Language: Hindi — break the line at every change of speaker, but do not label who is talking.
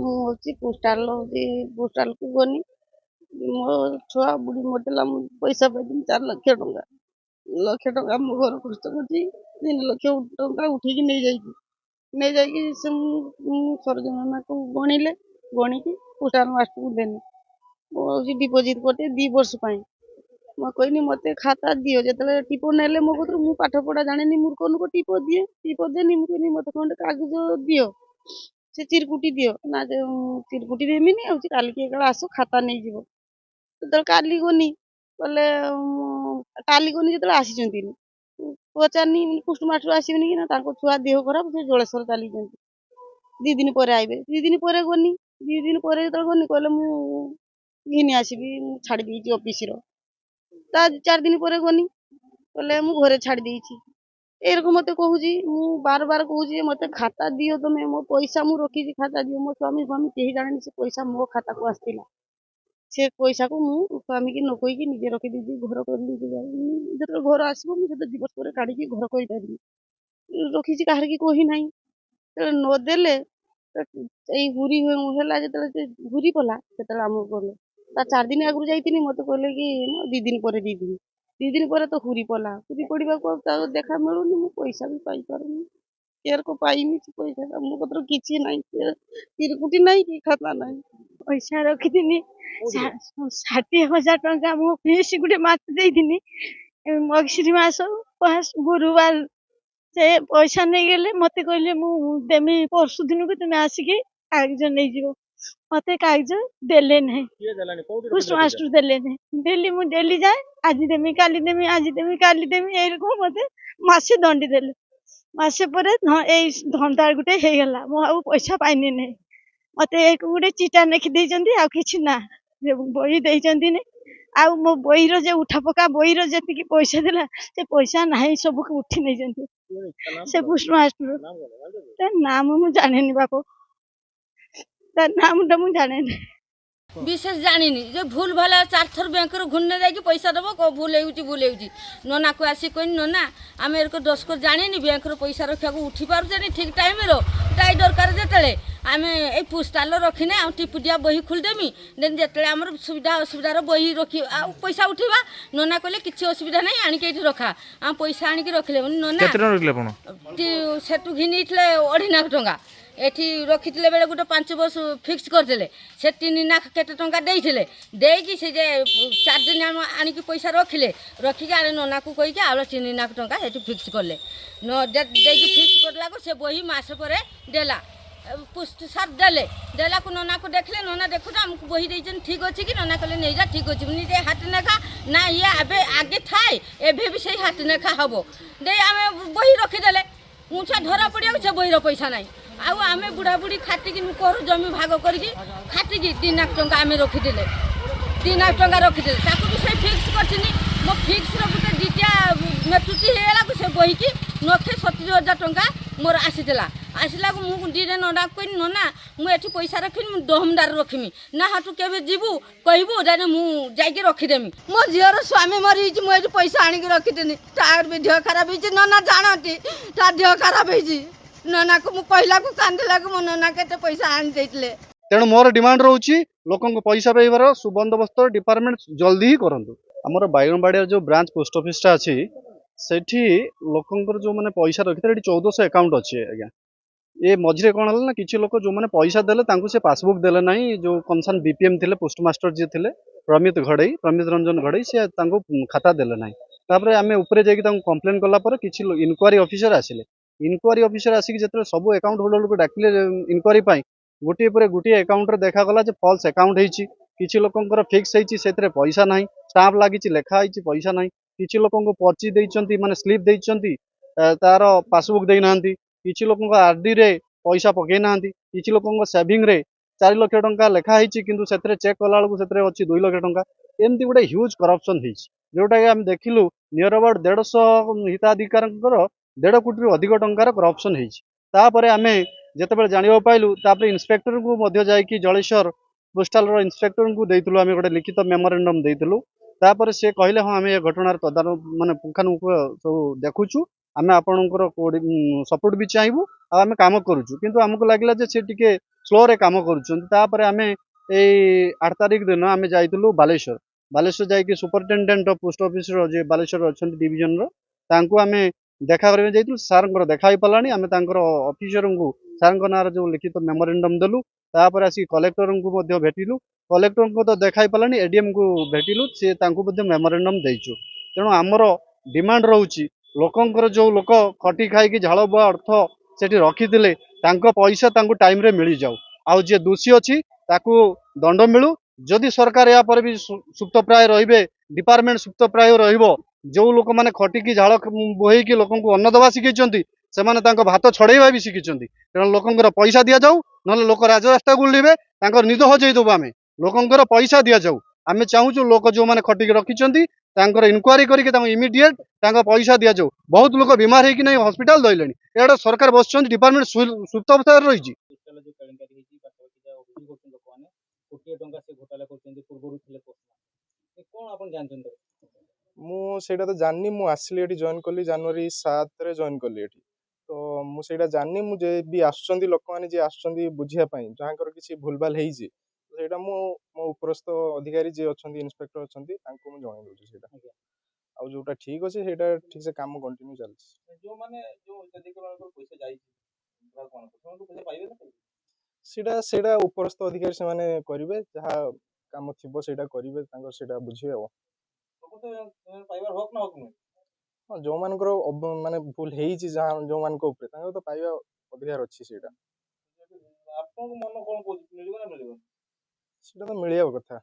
हूँ पोस्टाल को गनी मो छुआ बुढ़ी मरदेला पैसा पाइली 4 लाख टका मो घर खर्च कर 3 लाख टका उठिकी नहीं जाइए से सरजना को गणिले गणिकी पोस्टाल मास्टर को देने डिपोजिट करते 2 वर्ष मैं कहनी मत खाता दियो जो टीपो नेले मो कतर मु पाठ पढ़ा जाने मूर्ख लोक टीपो दिए टीपो देनी मुझे मत खंडे कागज दियो से चिरकुटी दियो ना चिरकुटी देमिनी काल के आस खाता नहीं जीव तो काली गनी बोले काली गनी जो आसी पचारनी पोस्ट मास्टर आसबेनि कि ना छुआ देह खराब से जलेश्वर चली 2 दिन पर आइबे 2 दिन पर गनी 2 दिन पर जो गनी कहले घिनी आसबि छाड़ी देती ऑफिस रो 4 दिन पर गनी कहले मु घरे छाड़ी देती एरकम मत कहूँ मु बार बार कहूँ मत खाता दियो तुम मो पैसा मु रखी खाता दियो मो स्वामी स्वामी कहीं जाने से पैसा मो खाता को आसला से पैसा को मु स्वामी की नकईकी निजे रखी दीदी घर कर घर आसो मुझे 2 वर्ष पर काढ़ी घर कर रखी कहार की कही ना नदेले हुरी है हुरी पला से आम गले 4 दिन आगु जाइए मत कहले कि 2 दिन पर 2 दिन पर तो हुरी पला हुरी पड़ा देखा मिलूनी मु पैसा भी पाई पारूनी केर को पाइनी पैसा मो कतर किसी ना तिरकुटी ना कि खाता ना
पैसा रखिदिनी 60,000 टंका मो फीस गुटे मात देइदिनी मगसिरी मास गुरुवार से पैसा नहीं गले मते कहले मु देमी परसु दिन को तुम आसिकी कागज नहीं जीवो मते कागज देले नहीं कुछ मास्टर देले नहीं डेली मु डेली जाए आज देमी काली देमी आज देमी काली देमी एरको मते मासे दंडी देले मासे पर ए धंदा गुटे हे गला मो आ पैसा पाइनी नहीं मते एक गुटे चिटा लिखि देइचंदी आ किछि ना बही देइचंदी ने आ मो बहीर जे उठा पका बहीर जेतिकी पैसा देला से पैसा नाही सब उठी नहीं जंती से पोस्ट मास्टर तार नाम मु जानेनी बापो तार नाम टा मु जानेनी
विशेष जानिनी जो भूल भाला 4 थर बैंक रो घुन्ने जाई पैसा दबो को भूल हेउची नना को आसी कोइन नना आमे एरको 10 को जानिनी बैंक रो पैसा रखा को उठी पार जानी ठीक टाइम रो टाइ दरकार जेतले आमे ए पोस्टाल रखिने आ टिपुटिया बही खुल देमी देन जेतले हमर सुविधा असुविधा रो बही रखी आ पैसा उठीबा नना कहले किछि असुविधा नहीं आनी के रखा आ पैसा आनी के रखले नना
केतना रखले आपण
सेटु घिनीथले 2.5 लाख टंका एठी रखिथिले बेले गोटे 5 वर्ष फिक्स करथिले से 3 लाख केते टंका देइथिले देकी से जे 4 दिन हम आनी के पैसा रखिले रखिके आले नना को कहि के आलो 3 लाख टंका एठी फिक्स करले न देकी फिक्स करला को से बही मास परे देला पुष्ट सार देला को नना को देखले नना देखो हमको बही देजन ठीक अछि कि नना कहले नहीं जा ठीक अछि निजे हाथ नेखा ना ये अबे आगे थाए एबे भी सही हाथ नेखा हबो दे आमे बही रखि देले ऊंचा धरा पड़िया से बही रो पैसा नाही आउ आमे बुढ़ा बुढ़ी खाटिकी कर जमी भाग करके खाटिकी 3 लाख टंका आमे रखिदेले 3 लाख टंका रखिदेले ताको भी से फिक्स करथिनी मो फिक्स रो गुटे दिटिया मेचुटी हेला को से बही की 70,000 टंका मोर आसीला आसला को मु दिने नडा कोइन नना मु एठी पैसा रखिन मु दहमदार रखिमी ना हाटू केबे जीवू कहबू जाने मु जाई के रखि देमी मो जियर स्वामी मरि छि मु एठी पैसा आनी के रखितनी तार भी देह खराब हिछि नना जानती ता देह खराब हिछि नना को मु कहला को कांदला को मो नना केते पैसा आनी देइतले
तेणु मोर डिमांड रोची लोकन को पैसा पाइबार सुबंदोबस्त डिपार्टमेंट जल्दी ही करंतु हमर बायगणबाड़िया जो ब्रांच पोस्ट ऑफिस टा अछि सेठी लोकंकर जो माने पैसा रखिते 1400 अकाउंट अछि आज्ञा ए मझिरे कौन है ना किसी लोग जो मैंने पैसा देले तांको से पासबुक देले नहीं जो कंसर्न बीपीएम थिले पोस्टमास्टर जी थिले प्रमित रंजन घड़ई से तांको खाता देले नहीं तापरे आमे ऊपर जाई तांको कंप्लेन कला पर किछि इनक्वारी ऑफिसर आसिले इनक्वारी ऑफिसर आसिक जेतरे सब अकाउंट होल्डर को डाकिले इनक्वारी पाई गोटे पर गोटे अकाउंट रे देखा गला जे फॉल्स अकाउंट हेछि किछि लोकंकर फिक्स हेछि सेतरे पैसा नहीं स्टाम्प लागिछि लेखा हेछि पैसा नहीं किछि लोकंको पर्ची देइचंती माने स्लिप देइचंती तार पासबुक देइ नांती किछि लोकंको आरडी रे पैसा पकई नांती किछि लोकंको सेविंग रे 4 लाख टंका लेखा हेछि किंतु सेतरे चेक कला बेलू सेतरे अछि 2 लाख टंका एमती गोटे ह्यूज करप्शन हेछि जोटा कि हम देखिलु नियर अबाउट 150 हिताधिकारंकर 1.5 कोटी रु अधिक टंकार करप्शन हेछि तापरे आमे जेतेबेले जानिबा पाइलु तापरे इंस्पेक्टर को मध्य जाय कि जलेश्वर पोस्टल रो इंस्पेक्टर को देइतलु आमे गोटे लिखित मेमोरेंडम देइतलु तापरे से कहले हां आमे ए घटनार तदारक माने पुंखानुपुंख सब देखुछु आमे आपणकर सपोर्ट भी चाहबू आमे काम करूछु किंतु हमको लागला जे से टिके ସ୍ଲୋରେ କାମ କରୁଛନ୍ତି। ତାପରେ ଆମେ ଏଇ 8 ତାରିଖ ଦିନ ଆମେ ଯାଇଥିଲୁ ବାଲେଶ୍ୱର। ବାଲେଶ୍ୱର ଯାଇକି ସୁପରିଟେଣ୍ଡେଣ୍ଟ ଅଫ୍ ପୋଷ୍ଟ ଅଫିସର ଯିଏ ବାଲେଶ୍ୱର ଅଛନ୍ତି ଡିଭିଜନର, ତାଙ୍କୁ ଆମେ ଦେଖା କରିବାକୁ ଯାଇଥିଲୁ। ସାର୍ଙ୍କର ଦେଖା ହେଇପାରିଲାନି। ଆମେ ତାଙ୍କର ଅଫିସରଙ୍କୁ ସାର୍ଙ୍କ ନାଁରେ ଯେଉଁ ଲିଖିତ ମେମୋରାଣ୍ଡମ୍ ଦେଲୁ। ତାପରେ ଆସିକି କଲେକ୍ଟରଙ୍କୁ ମଧ୍ୟ ଭେଟିଲୁ। କଲେକ୍ଟରଙ୍କୁ ତ ଦେଖା ହେଇପାରିଲାନି, ଏଡିଏମ୍କୁ ଭେଟିଲୁ, ସିଏ ତାଙ୍କୁ ମଧ୍ୟ ମେମୋରାଣ୍ଡମ୍ ଦେଇଛୁ। ତେଣୁ ଆମର ଡିମାଣ୍ଡ ରହୁଛି ଲୋକଙ୍କର ଯେଉଁ ଲୋକ ଖଟି ଖାଇକି ଝାଳ ବୁହା ଅର୍ଥ ସେଠି ରଖିଥିଲେ ତାଙ୍କ ପଇସା ତାଙ୍କୁ ଟାଇମରେ ମିଳିଯାଉ। ଆଉ ଯିଏ ଦୋଷୀ ଅଛି ତାକୁ ଦଣ୍ଡ ମିଳୁ। ଯଦି ସରକାର ଏହା ପରେ ବି ସୁପ୍ତପ୍ରାୟ ରହିବେ, ଡିପାର୍ଟମେଣ୍ଟ ସୁପ୍ତପ୍ରାୟ ରହିବ, ଯେଉଁ ଲୋକମାନେ ଖଟିକି ଝାଳ ବୋହେଇକି ଲୋକଙ୍କୁ ଅନ୍ନ ଦେବା ଶିଖିଛନ୍ତି ସେମାନେ ତାଙ୍କ ଭାତ ଛଡ଼େଇବା ବି ଶିଖିଛନ୍ତି। ତେଣୁ ଲୋକଙ୍କର ପଇସା ଦିଆଯାଉ, ନହେଲେ ଲୋକ ରାଜରାସ୍ତା ବୁଲିବେ, ତାଙ୍କର ନିଦ ହଜେଇ ଦେବୁ ଆମେ। ଲୋକଙ୍କର ପଇସା ଦିଆଯାଉ। ଆମେ ଚାହୁଁଛୁ ଲୋକ ଯେଉଁମାନେ ଖଟିକି ରଖିଛନ୍ତି ତାଙ୍କର ଇନକ୍ୱାରି କରିକି ତାଙ୍କୁ ଇମିଡିଏଟ୍ ତାଙ୍କ ପଇସା ଦିଆଯାଉ। ବହୁତ ଲୋକ ବିମାର ହେଇକି ନେଇ ହସ୍ପିଟାଲ ଧଇଲେଣି। ଏଇଟା ସରକାର ବସିଛନ୍ତି, ଡିପାର୍ଟମେଣ୍ଟ ସୁପ୍ତ ଅବସ୍ଥାରେ ରହିଛି।
ଯୋଉ କେଳେଙ୍କାରୀ ହେଇଛି ପାଖାପାଖି ଯାହା ଅଭିଯୋଗ କରୁଛନ୍ତି ଲୋକମାନେ କୋଟିଏ ଟଙ୍କା ସେ ଘୋଟାଲା କରୁଛନ୍ତି ପୂର୍ବରୁ ଥିଲେ କଣ ଆପଣ ଜାଣିଛନ୍ତି?
ମୁଁ ସେଇଟା ତ ଜାଣିନି। ମୁଁ ଆସିଲି ଏଠି ଜଏନ୍ କଲି ଜାନୁଆରୀ 7ରେ ଜଏନ୍ କଲି ଏଠି। ତ ମୁଁ ସେଇଟା ଜାଣିନି। ମୁଁ ଯେ ବି ଆସୁଛନ୍ତି ଲୋକମାନେ ଯିଏ ଆସୁଛନ୍ତି ବୁଝିବା ପାଇଁ ଯାହାଙ୍କର କିଛି ଭୁଲଭାଲ ହେଇଛି, ସେଇଟା ମୁଁ ମୋ ଉପରସ୍ଥ ଅଧିକାରୀ ଯିଏ ଅଛନ୍ତି ଇନ୍ସପେକ୍ଟର ଅଛନ୍ତି ତାଙ୍କୁ ମୁଁ ଜଣେଇ ଦେଉଛି ସେଇଟା। ଆଉ ଯୋଉଟା ଠିକ୍ ଅଛି ସେଇଟା ଠିକ୍ ସେ କାମ କଣ୍ଟିନ୍ୟୁ ଚାଲିଛି।
ଯୋଉମାନେ ଯୋଉ ଯଦି ପଇସା ଯାଇଛି କଣ ସେମାନଙ୍କୁ ପଇସା ପାଇବେ ନା?
ସେଇଟା ସେଇଟା ଉପରସ୍ଥ ଅଧିକାରୀ ସେମାନେ କରିବେ, ଯାହା କାମ ଥିବ ସେଇଟା କରିବେ, ତାଙ୍କର ସେଇଟା ବୁଝିବେ। ଆଉ
ପାଇବାର ହକ୍ ନା ହକ୍ ନୁହେଁ?
ହଁ, ଯୋଉମାନଙ୍କର ମାନେ ଭୁଲ ହେଇଛି ଯାହା ଯୋଉମାନଙ୍କ ଉପରେ ତାଙ୍କର ତ ପାଇବା ଅଧିକାର ଅଛି। ସେଇଟା
ଆପଣଙ୍କ ମନ କଣ କହୁଛି ମିଳିବ ନା ମିଳିବନି?
ସେଇଟା ତ ମିଳିବା କଥା।